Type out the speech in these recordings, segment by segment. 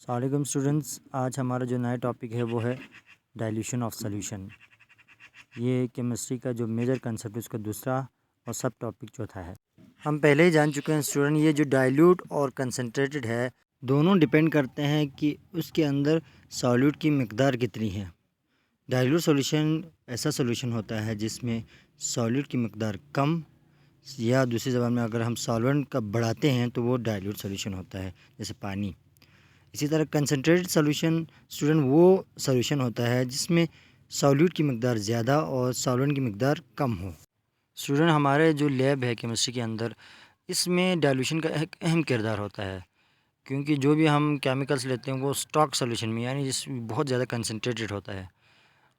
अस्सलाम स्टूडेंट्स, आज हमारा जो नया टॉपिक है वो है डाइल्यूशन ऑफ सॉल्यूशन। ये केमिस्ट्री का जो मेजर कंसेप्ट है उसका दूसरा और सब टॉपिक चौथा है। हम पहले ही जान चुके हैं स्टूडेंट, ये जो डाइल्यूट और कंसनट्रेटेड है दोनों डिपेंड करते हैं कि उसके अंदर सॉल्यूट की मिकदार कितनी है। डाइल्यूट सॉल्यूशन ऐसा सॉल्यूशन होता है जिसमें सॉल्यूट की मिकदार कम, या दूसरी ज़बान में अगर हम सॉल्वेंट का बढ़ाते हैं तो वो डाइल्यूट सॉल्यूशन होता है, जैसे पानी। इसी तरह कंसनट्रेटेड सॉल्यूशन स्टूडेंट वो सॉल्यूशन होता है जिसमें सॉल्यूट की मिकदार ज़्यादा और सॉल्वेंट की मिकदार कम हो। स्टूडेंट, हमारे जो लैब है केमिस्ट्री के अंदर, इसमें डाइल्यूशन का एक अहम किरदार होता है, क्योंकि जो भी हम केमिकल्स लेते हैं वो स्टॉक सॉल्यूशन में यानी जिसमें बहुत ज़्यादा कंसनट्रेटेड होता है,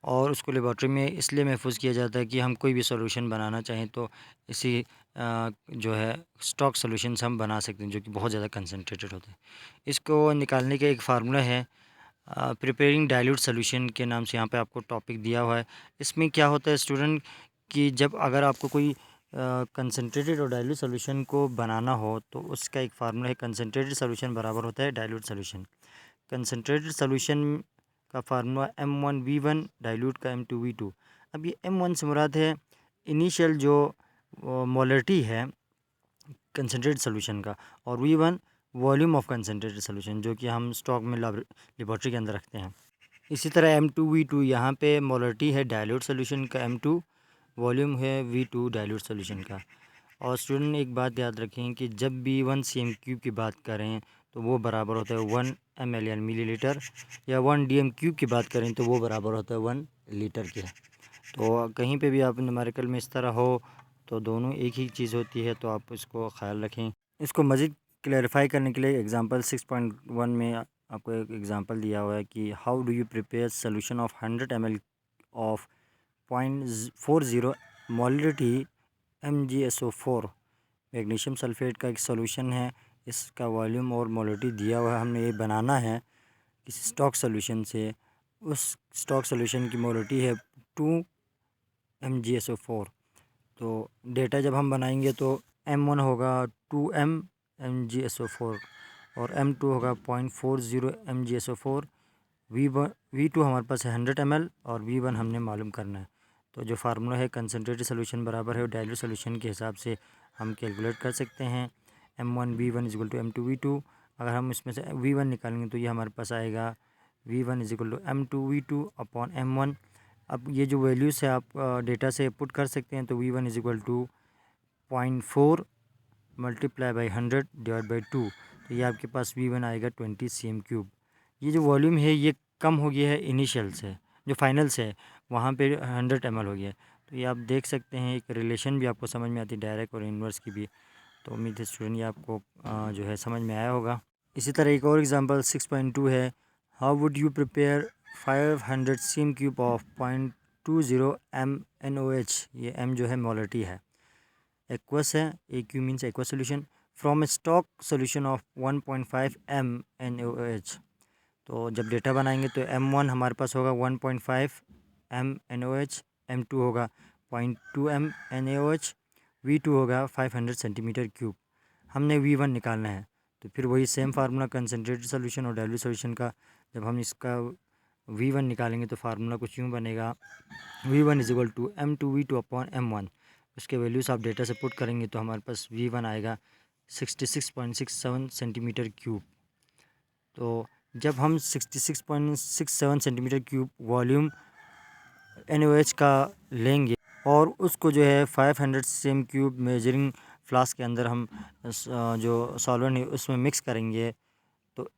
और उसको लेबॉर्ट्री में इसलिए महफूज किया जाता है कि हम कोई भी सॉल्यूशन बनाना चाहें तो इसी जो है स्टॉक सॉल्यूशंस हम बना सकते हैं जो कि बहुत ज़्यादा कंसनट्रेटेड होते हैं। इसको निकालने का एक फार्मूला है प्रिपेयरिंग डाइल्यूट सॉल्यूशन के नाम से यहाँ पे आपको टॉपिक दिया हुआ है। इसमें क्या होता है स्टूडेंट कि जब अगर आपको कोई कंसनट्रेटेड और डाइल्यूट सॉल्यूशन को बनाना हो तो उसका एक फार्मूला है, कंसनट्रेटेड सॉल्यूशन बराबर होता है डाइल्यूट सॉल्यूशन। कंसनट्रेटेड सॉल्यूशन का फार्मूला M1V1 डाइल्यूट का M2V2। अब ये M1 से मुराद है इनिशियल जो मोलरिटी है कंसनट्रेटेड सॉल्यूशन का, और V1 volume of concentrated solution जो कि हम स्टॉक में लेबॉर्ट्री के अंदर रखते हैं। इसी तरह M2V2 यहाँ पे मोलरिटी है डाइल्यूट सॉल्यूशन का M2, वॉल्यूम है V2 डाइल्यूट सॉल्यूशन का। और स्टूडेंट एक बात याद रखें कि जब भी 1 cm³ की बात करें तो वो बराबर होता है 1 ml यानी मिलीलीटर, या 1 dm³ की बात करें तो वो बराबर होता है 1 लीटर के। तो कहीं पे भी आप न्यूमेरिकल में इस तरह हो तो दोनों एक ही चीज़ होती है, तो आप इसको ख्याल रखें। इसको मज़ीद क्लैरिफाई करने के लिए एग्जांपल 6.1 में आपको एक एग्जांपल दिया हुआ है कि how do you prepare solution of 100 ml of 0.40 molarity MgSO4। Magnesium sulphate का एक सॉल्यूशन है, इसका वॉल्यूम और मोलरिटी दिया हुआ है, हमने ये बनाना है किसी स्टॉक सॉल्यूशन से। उस स्टॉक सॉल्यूशन की मोलरिटी है 2 MgSO4। तो डेटा जब हम बनाएंगे तो M1 होगा 2m MgSO4 और M2 होगा 0.40 MgSO4। V2 हमारे पास है 100 ml और V1 हमने मालूम करना है। तो जो फार्मूला है कंसनट्रेटेड सॉल्यूशन बराबर है डाइल्यूट सॉल्यूशन के हिसाब से हम कैलकुलेट कर सकते हैं। M1V1 equal to M2V2। अगर हम इसमें से V1 निकालेंगे तो ये हमारे पास आएगा V1 equal to M2V2 upon M1। अब ये जो वैल्यूज़ है आप डेटा से पुट कर सकते हैं, तो V1 equal to 0.4 multiply by 100 divide by 2, तो ये आपके पास V1 आएगा 20 cm³। ये जो वॉल्यूम है ये कम हो गया है इनिशियल से, जो फाइनल से है वहाँ पे 100 ml हो गया है। तो ये आप देख सकते हैं, एक रिलेशन भी आपको समझ में आती है डायरेक्ट और इन्वर्स की भी। तो उम्मीद है स्टूडेंट ये आपको जो है समझ में आया होगा। इसी तरह एक और एग्जांपल 6.2 है, how would you prepare 500 cm³ of 0.20 mNOH। ये M जो है मोलरिटी है, एक्वस है, AQ means aqueous solution, from A stock solution of 1.5 mNOH। तो जब डेटा बनाएंगे तो M1 हमारे पास होगा 1.5 mNOH, M2 होगा 0.2 mNaOH, V2 होगा 500 cm³। हमने V1 निकालना है, तो फिर वही सेम फार्मूला कंसनट्रेटेड सॉल्यूशन और डाइल्यूट सॉल्यूशन का, जब हम इसका V1 निकालेंगे तो फार्मूला कुछ यूँ बनेगा, V1 is equal to M2V2 upon M1। उसके वैल्यूज़ आप डेटा से पुट करेंगे तो हमारे पास V1 आएगा 66.67 cm³। तो जब हम 66.67 cm³ वॉल्यूम NaOH का लेंगे और उसको जो है 500 cm³ मेजरिंग फ्लास्क के अंदर हम जो सॉल्वेंट है उसमें मिक्स करेंगे तो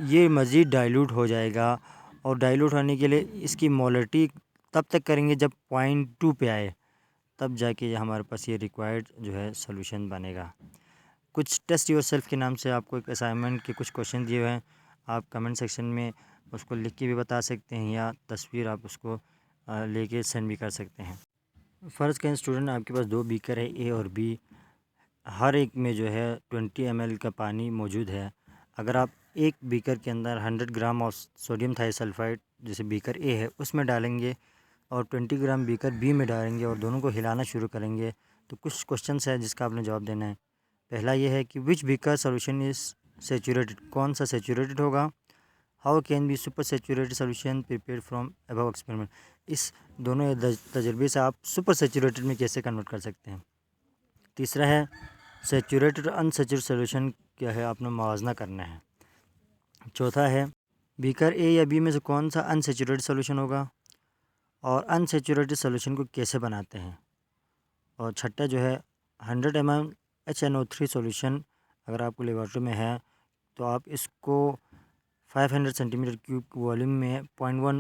ये मज़ीद डाइल्यूट हो जाएगा। और डाइल्यूट होने के लिए इसकी मोलरिटी तब तक करेंगे जब 0.2 पे आए, तब जाके हमारे पास ये रिक्वायर्ड जो है सॉल्यूशन बनेगा। कुछ टेस्ट योर सेल्फ के नाम से आपको एक असाइनमेंट के कुछ क्वेश्चन दिए हुए हैं, आप कमेंट सेक्शन में उसको लिख के भी बता सकते हैं या तस्वीर आप उसको लेके सेंड भी कर सकते हैं। फ़र्ज़ करें स्टूडेंट आपके पास 2 बीकर है A और B, हर एक में जो है 20 ml का पानी मौजूद है। अगर आप एक बीकर के अंदर 100 ग्राम ऑफ सोडियम थाइसल्फाइड जैसे बीकर A है उसमें डालेंगे और 20 ग्राम बीकर B में डालेंगे और दोनों को हिलाना शुरू करेंगे, तो कुछ क्वेश्चन है जिसका आपने जवाब देना है। पहला ये है कि विच बीकर सोल्यूशन इज़ सेचूरेटेड, कौन सा सेचूरेटेड होगा। How can be super saturated solution prepare from above experiment. इस दोनों तजर्बे से आप सुपर सेचूरेटेड में कैसे कन्वर्ट कर सकते हैं। तीसरा है सेचूरेटेड और अनसेचूरेटेड सोल्यूशन क्या है, आपने मुआवजा करना है। चौथा है बीकर ए या बी में से कौन सा अनसेचूरेटेड सोल्यूशन होगा और अनसेचूरेटेड सोल्यूशन को कैसे बनाते हैं। और छठा जो है 100 mm HNO3 सोल्यूशन अगर आपको लेबोरेटरी में है तो आप इसको 500 सेंटीमीटर क्यूब वॉल्यूम में 0.1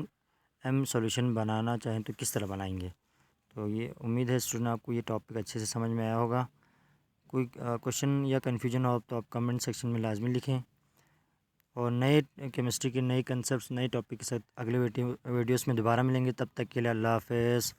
m सोल्यूशन बनाना चाहें तो किस तरह बनाएंगे। तो ये उम्मीद है स्टूडेंट आपको ये टॉपिक अच्छे से समझ में आया होगा। कोई क्वेश्चन या कन्फ्यूजन हो तो आप कमेंट सेक्शन में लाजमी लिखें और नए केमिस्ट्री के नए कंसेप्ट नए टॉपिक के साथ अगले वीडियोस में दोबारा मिलेंगे। तब तक के लिए अल्लाह हाफ़िज़।